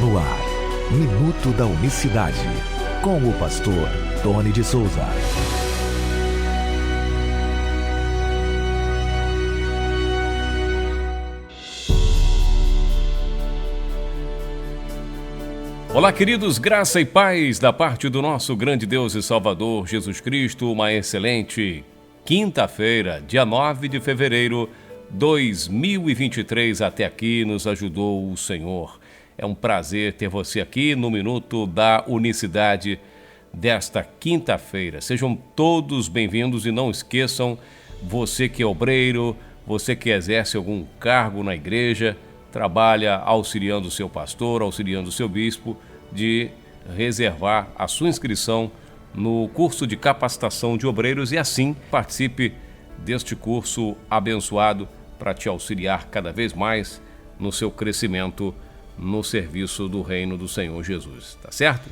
No ar, Minuto da Unicidade, com o pastor Tony de Souza. Olá, queridos, graça e paz da parte do nosso grande Deus e Salvador Jesus Cristo. Uma excelente quinta-feira, dia 9 de fevereiro de 2023. Até aqui nos ajudou o Senhor. É um prazer ter você aqui no Minuto da Unicidade desta quinta-feira. Sejam todos bem-vindos e não esqueçam, você que é obreiro, você que exerce algum cargo na igreja, trabalha auxiliando o seu pastor, auxiliando o seu bispo, de reservar a sua inscrição no curso de capacitação de obreiros e assim participe deste curso abençoado para te auxiliar cada vez mais no seu crescimento no serviço do reino do Senhor Jesus, tá certo?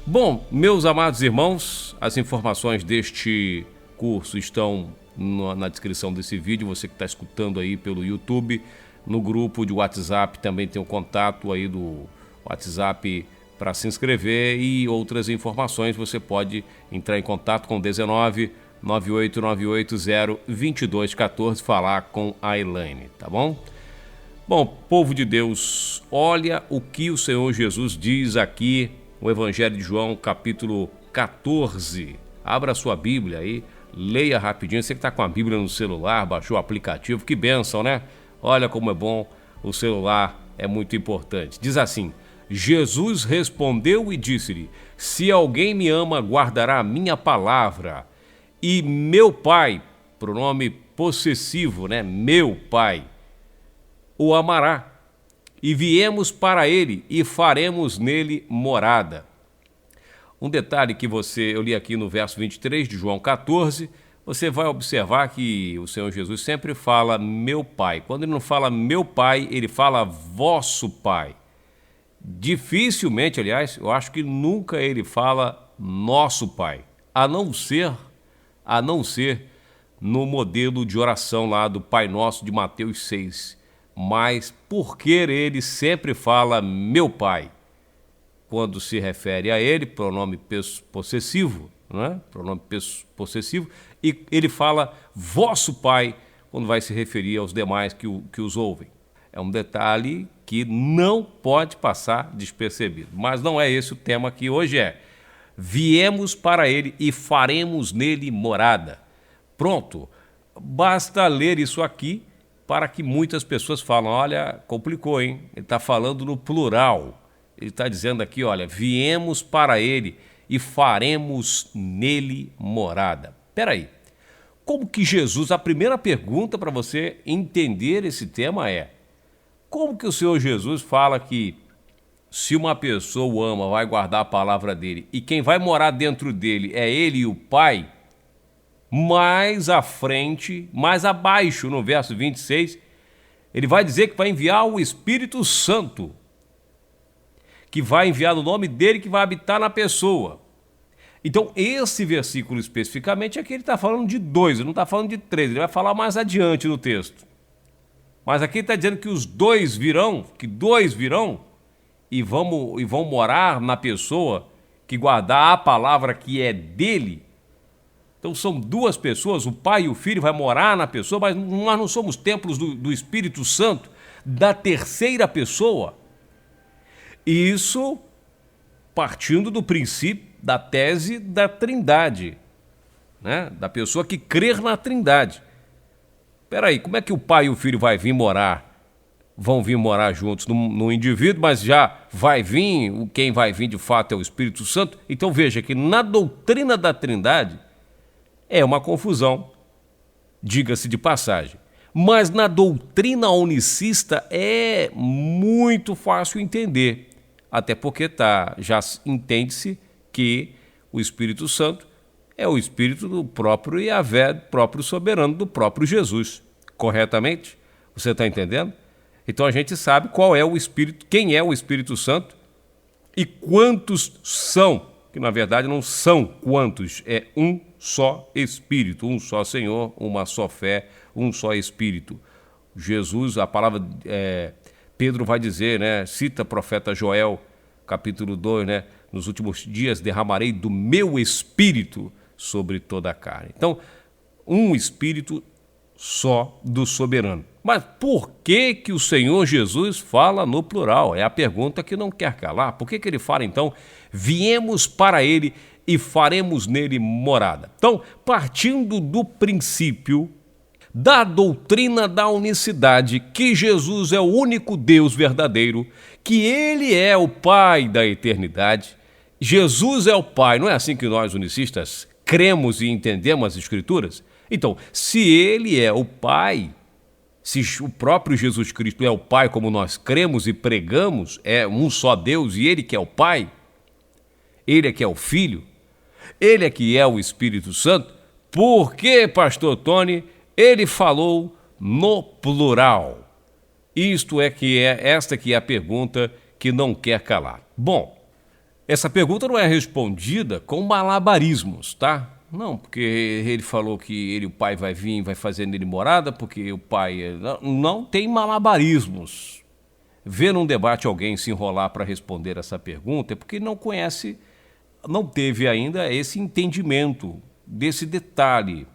Bom, meus amados irmãos, as informações deste curso estão na descrição desse vídeo. Você que está escutando aí pelo YouTube, no grupo de WhatsApp também tem o contato aí do WhatsApp para se inscrever e outras informações. Você pode entrar em contato com 19 98980 2214, falar com a Elaine, tá bom? Bom, povo de Deus, olha o que o Senhor Jesus diz aqui no Evangelho de João, capítulo 14. Abra a sua Bíblia aí, leia rapidinho. Você que está com a Bíblia no celular, baixou o aplicativo, que bênção, né? Olha como é bom, o celular é muito importante. Diz assim: Jesus respondeu e disse-lhe: se alguém me ama, guardará a minha palavra, e meu Pai, pronome possessivo, né? Meu Pai o amará, e viemos para ele e faremos nele morada. Um detalhe que eu li aqui no verso 23 de João 14, você vai observar que o Senhor Jesus sempre fala meu Pai. Quando ele não fala meu Pai, ele fala vosso Pai. Dificilmente, aliás, eu acho que nunca ele fala nosso Pai, a não ser no modelo de oração lá do Pai Nosso de Mateus 6. Mas porque ele sempre fala meu Pai, quando se refere a ele, pronome possessivo, não é? Pronome possessivo, e ele fala vosso Pai quando vai se referir aos demais que os ouvem. É um detalhe que não pode passar despercebido. Mas não é esse o tema que hoje é. Viemos para ele e faremos nele morada. Pronto, basta ler isso aqui para que muitas pessoas falem, olha, complicou, hein? Ele está falando no plural. Ele está dizendo aqui, olha, viemos para ele e faremos nele morada. Espera aí, como que Jesus, a primeira pergunta para você entender esse tema é, como que o Senhor Jesus fala que se uma pessoa o ama, vai guardar a palavra dele, e quem vai morar dentro dele é ele e o Pai? Mais à frente, mais abaixo, no verso 26, ele vai dizer que vai enviar o Espírito Santo, que vai enviar no nome dele, que vai habitar na pessoa. Então, esse versículo especificamente é que ele está falando de dois, ele não está falando de três, ele vai falar mais adiante no texto. Mas aqui ele está dizendo que os dois virão, e vão morar na pessoa, que guardar a palavra que é dele. Então são duas pessoas, o Pai e o Filho vai morar na pessoa, mas nós não somos templos do Espírito Santo, da terceira pessoa. Isso partindo do princípio, da tese da Trindade, né? Da pessoa que crer na Trindade. Espera aí, como é que o Pai e o Filho vão vir morar juntos no indivíduo, mas já vai vir, quem vai vir de fato é o Espírito Santo? Então veja que na doutrina da Trindade, é uma confusão, diga-se de passagem. Mas na doutrina unicista é muito fácil entender. Até porque já entende-se que o Espírito Santo é o Espírito do próprio Yahvé, próprio soberano, do próprio Jesus. Corretamente? Você está entendendo? Então a gente sabe qual é o Espírito, quem é o Espírito Santo e quantos são, que na verdade não são quantos, é um só Espírito, um só Senhor, uma só fé, um só Espírito. Jesus, a palavra, Pedro vai dizer, né, cita o profeta Joel, capítulo 2, né? Nos últimos dias derramarei do meu espírito sobre toda a carne. Então, um espírito só do soberano. Mas por que que o Senhor Jesus fala no plural? É a pergunta que não quer calar. Por que que ele fala, então, viemos para ele e faremos nele morada? Então, partindo do princípio da doutrina da unicidade, que Jesus é o único Deus verdadeiro, que ele é o Pai da eternidade, Jesus é o Pai, não é assim que nós unicistas cremos e entendemos as Escrituras? Então, se ele é o Pai, se o próprio Jesus Cristo é o Pai, como nós cremos e pregamos, é um só Deus e ele que é o Pai, ele é que é o Filho, ele é que é o Espírito Santo, por que, pastor Tony, ele falou no plural? Esta que é a pergunta que não quer calar. Bom, essa pergunta não é respondida com malabarismos, tá? Não, porque ele falou que ele, o Pai, vai vir, vai fazer nele morada, porque o Pai... Não tem malabarismos. Ver num debate alguém se enrolar para responder essa pergunta é porque não conhece, não teve ainda esse entendimento desse detalhe.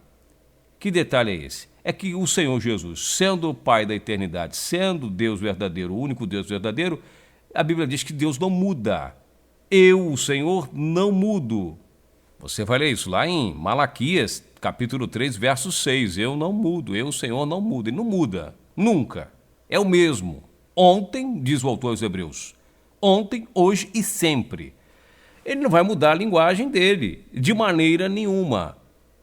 Que detalhe é esse? É que o Senhor Jesus, sendo o Pai da eternidade, sendo Deus verdadeiro, o único Deus verdadeiro, a Bíblia diz que Deus não muda. Eu, o Senhor, não mudo. Você vai ler isso lá em Malaquias, capítulo 3, verso 6. Eu não mudo, eu, o Senhor, não mudo. Ele não muda, nunca. É o mesmo. Ontem, diz o autor aos Hebreus, ontem, hoje e sempre. Ele não vai mudar a linguagem dele, de maneira nenhuma.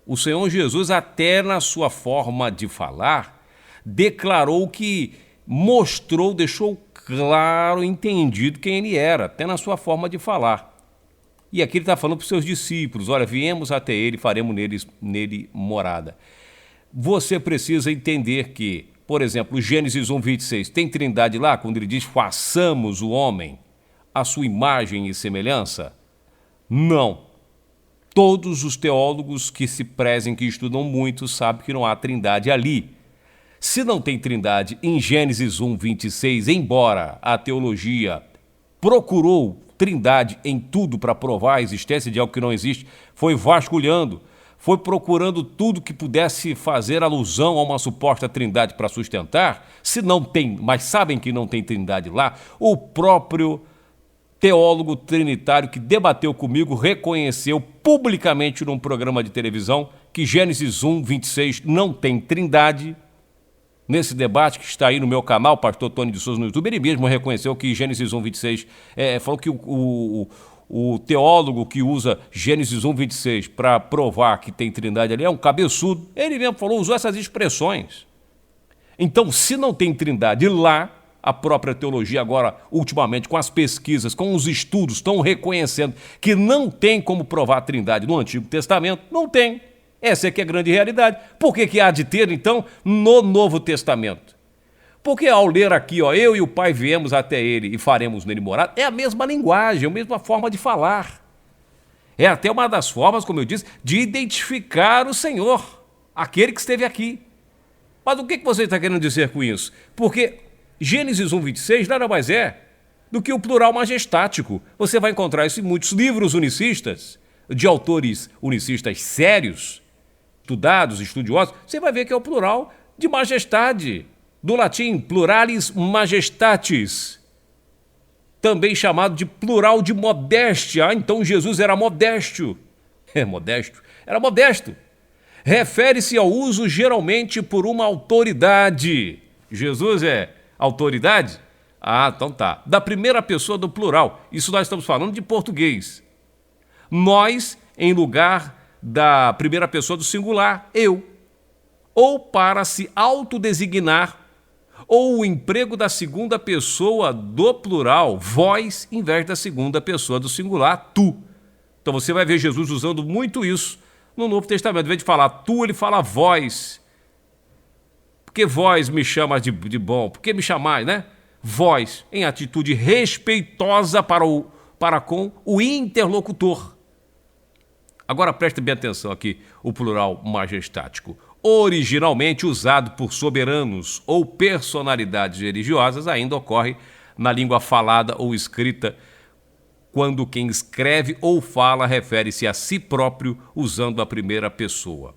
O Senhor Jesus, até na sua forma de falar, declarou que mostrou, deixou claro, entendido quem ele era, até na sua forma de falar. E aqui ele está falando para os seus discípulos, olha, viemos até ele, faremos nele morada. Você precisa entender que, por exemplo, Gênesis 1, 26, tem trindade lá, quando ele diz, façamos o homem à sua imagem e semelhança? Não. Todos os teólogos que se prezem, que estudam muito, sabem que não há trindade ali. Se não tem trindade em Gênesis 1, 26, embora a teologia procurou trindade em tudo para provar a existência de algo que não existe, foi vasculhando, foi procurando tudo que pudesse fazer alusão a uma suposta trindade para sustentar, se não tem, mas sabem que não tem trindade lá, o próprio teólogo trinitário que debateu comigo reconheceu publicamente num programa de televisão que Gênesis 1, 26 não tem trindade. Nesse debate que está aí no meu canal, Pastor Tony de Souza no YouTube, ele mesmo reconheceu que Gênesis 1, 26, falou que o teólogo que usa Gênesis 1, 26 para provar que tem trindade ali é um cabeçudo. Ele mesmo falou, usou essas expressões. Então, se não tem trindade lá, a própria teologia agora, ultimamente, com as pesquisas, com os estudos, estão reconhecendo que não tem como provar a trindade no Antigo Testamento. Não tem. Essa é que é a grande realidade. Por que há de ter, então, no Novo Testamento? Porque ao ler aqui, ó, eu e o Pai viemos até ele e faremos nele morada, é a mesma linguagem, a mesma forma de falar. É até uma das formas, como eu disse, de identificar o Senhor, aquele que esteve aqui. Mas o que você está querendo dizer com isso? Porque Gênesis 1, 26 nada mais é do que o plural majestático. Você vai encontrar isso em muitos livros unicistas, de autores unicistas sérios, estudados, estudiosos. Você vai ver que é o plural de majestade, do latim pluralis majestatis, também chamado de plural de modéstia. Ah, então Jesus era modesto. Modesto? Era modesto. Refere-se ao uso geralmente por uma autoridade. Jesus é autoridade? Ah, então tá. Da primeira pessoa do plural. Isso nós estamos falando de português. Nós, em lugar da primeira pessoa do singular, eu. Ou para se autodesignar, ou o emprego da segunda pessoa do plural, vós, em vez da segunda pessoa do singular, tu. Então você vai ver Jesus usando muito isso no Novo Testamento. Em vez de falar tu, ele fala vós. Porque vós me chamas de bom? Por que me chamais, né? Vós, em atitude respeitosa para com o interlocutor. Agora preste bem atenção aqui, o plural majestático. Originalmente usado por soberanos ou personalidades religiosas, ainda ocorre na língua falada ou escrita quando quem escreve ou fala refere-se a si próprio usando a primeira pessoa.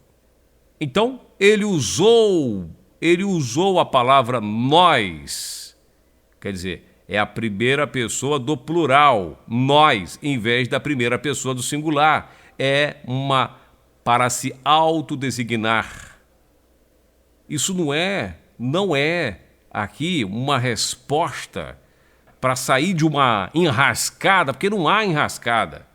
Então, ele usou a palavra nós, quer dizer, é a primeira pessoa do plural, nós, em vez da primeira pessoa do singular. É para se autodesignar. Isso não é aqui uma resposta para sair de uma enrascada, porque não há enrascada.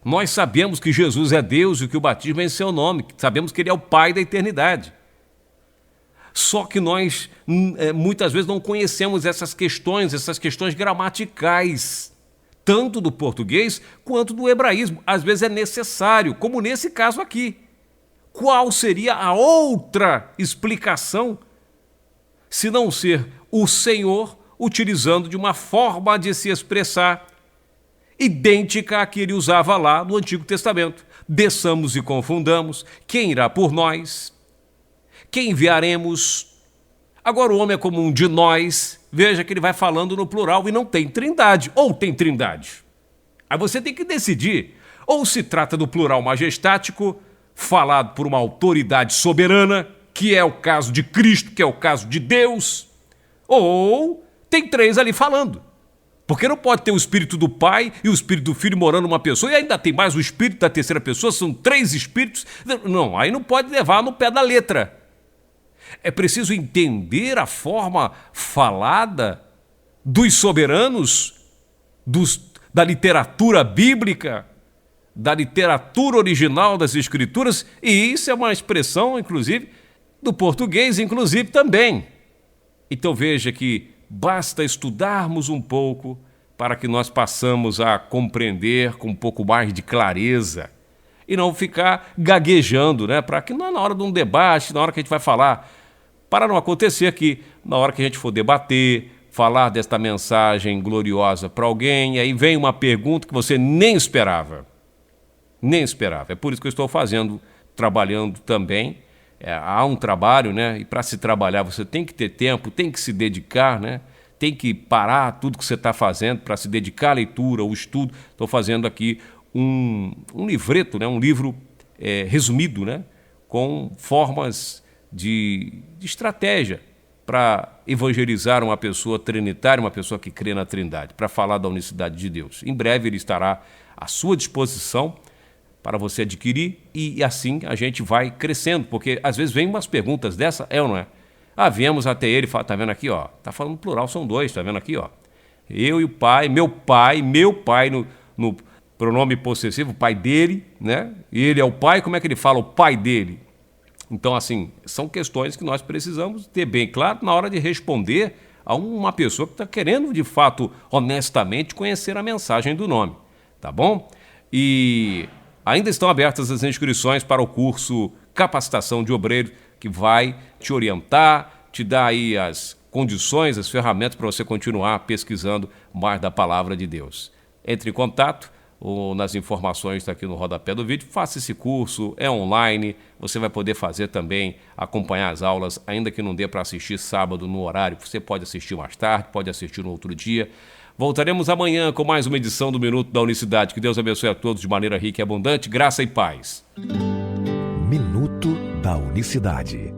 Nós sabemos que Jesus é Deus e que o batismo é em seu nome, sabemos que ele é o Pai da eternidade. Só que nós muitas vezes não conhecemos essas questões gramaticais, tanto do português quanto do hebraísmo. Às vezes é necessário, como nesse caso aqui. Qual seria a outra explicação, se não ser o Senhor utilizando de uma forma de se expressar idêntica à que ele usava lá no Antigo Testamento? Desçamos e confundamos, quem irá por nós? Quem enviaremos? Agora o homem é como um de nós. Veja que ele vai falando no plural e não tem trindade, ou tem trindade. Aí você tem que decidir, ou se trata do plural majestático, falado por uma autoridade soberana, que é o caso de Cristo, que é o caso de Deus, ou tem três ali falando. Porque não pode ter o Espírito do Pai e o Espírito do Filho morando numa pessoa, e ainda tem mais o Espírito da terceira pessoa, são três Espíritos. Não, aí não pode levar no pé da letra. É preciso entender a forma falada dos soberanos, da literatura bíblica, da literatura original das Escrituras, e isso é uma expressão, inclusive, do português, inclusive, também. Então veja que basta estudarmos um pouco para que nós possamos a compreender com um pouco mais de clareza e não ficar gaguejando, né? Para que na hora de um debate, na hora que a gente vai falar, para não acontecer que na hora que a gente for debater, falar desta mensagem gloriosa para alguém, e aí vem uma pergunta que você nem esperava. Nem esperava. É por isso que eu estou trabalhando também. Há um trabalho, né? E para se trabalhar você tem que ter tempo, tem que se dedicar, né? Tem que parar tudo que você está fazendo para se dedicar à leitura, ao estudo. Estou fazendo aqui um livreto, né? Um livro resumido, né? Com formas de estratégia para evangelizar uma pessoa trinitária, uma pessoa que crê na Trindade, para falar da unicidade de Deus. Em breve ele estará à sua disposição para você adquirir e assim a gente vai crescendo, porque às vezes vem umas perguntas dessa, ou não é? Viemos até ele, tá vendo aqui, ó, tá falando plural, são dois, tá vendo aqui, ó. Eu e o pai, meu pai no pronome possessivo, o pai dele, né? E ele é o pai, como é que ele fala o pai dele? Então, assim, são questões que nós precisamos ter bem claro na hora de responder a uma pessoa que está querendo, de fato, honestamente, conhecer a mensagem do nome, tá bom? E ainda estão abertas as inscrições para o curso Capacitação de Obreiro, que vai te orientar, te dar aí as condições, as ferramentas para você continuar pesquisando mais da Palavra de Deus. Entre em contato ou nas informações está aqui no rodapé do vídeo, faça esse curso, é online, você vai poder fazer também, acompanhar as aulas, ainda que não dê para assistir sábado no horário, você pode assistir mais tarde, pode assistir no outro dia. Voltaremos amanhã com mais uma edição do Minuto da Unicidade. Que Deus abençoe a todos de maneira rica e abundante, graça e paz. Minuto da Unicidade.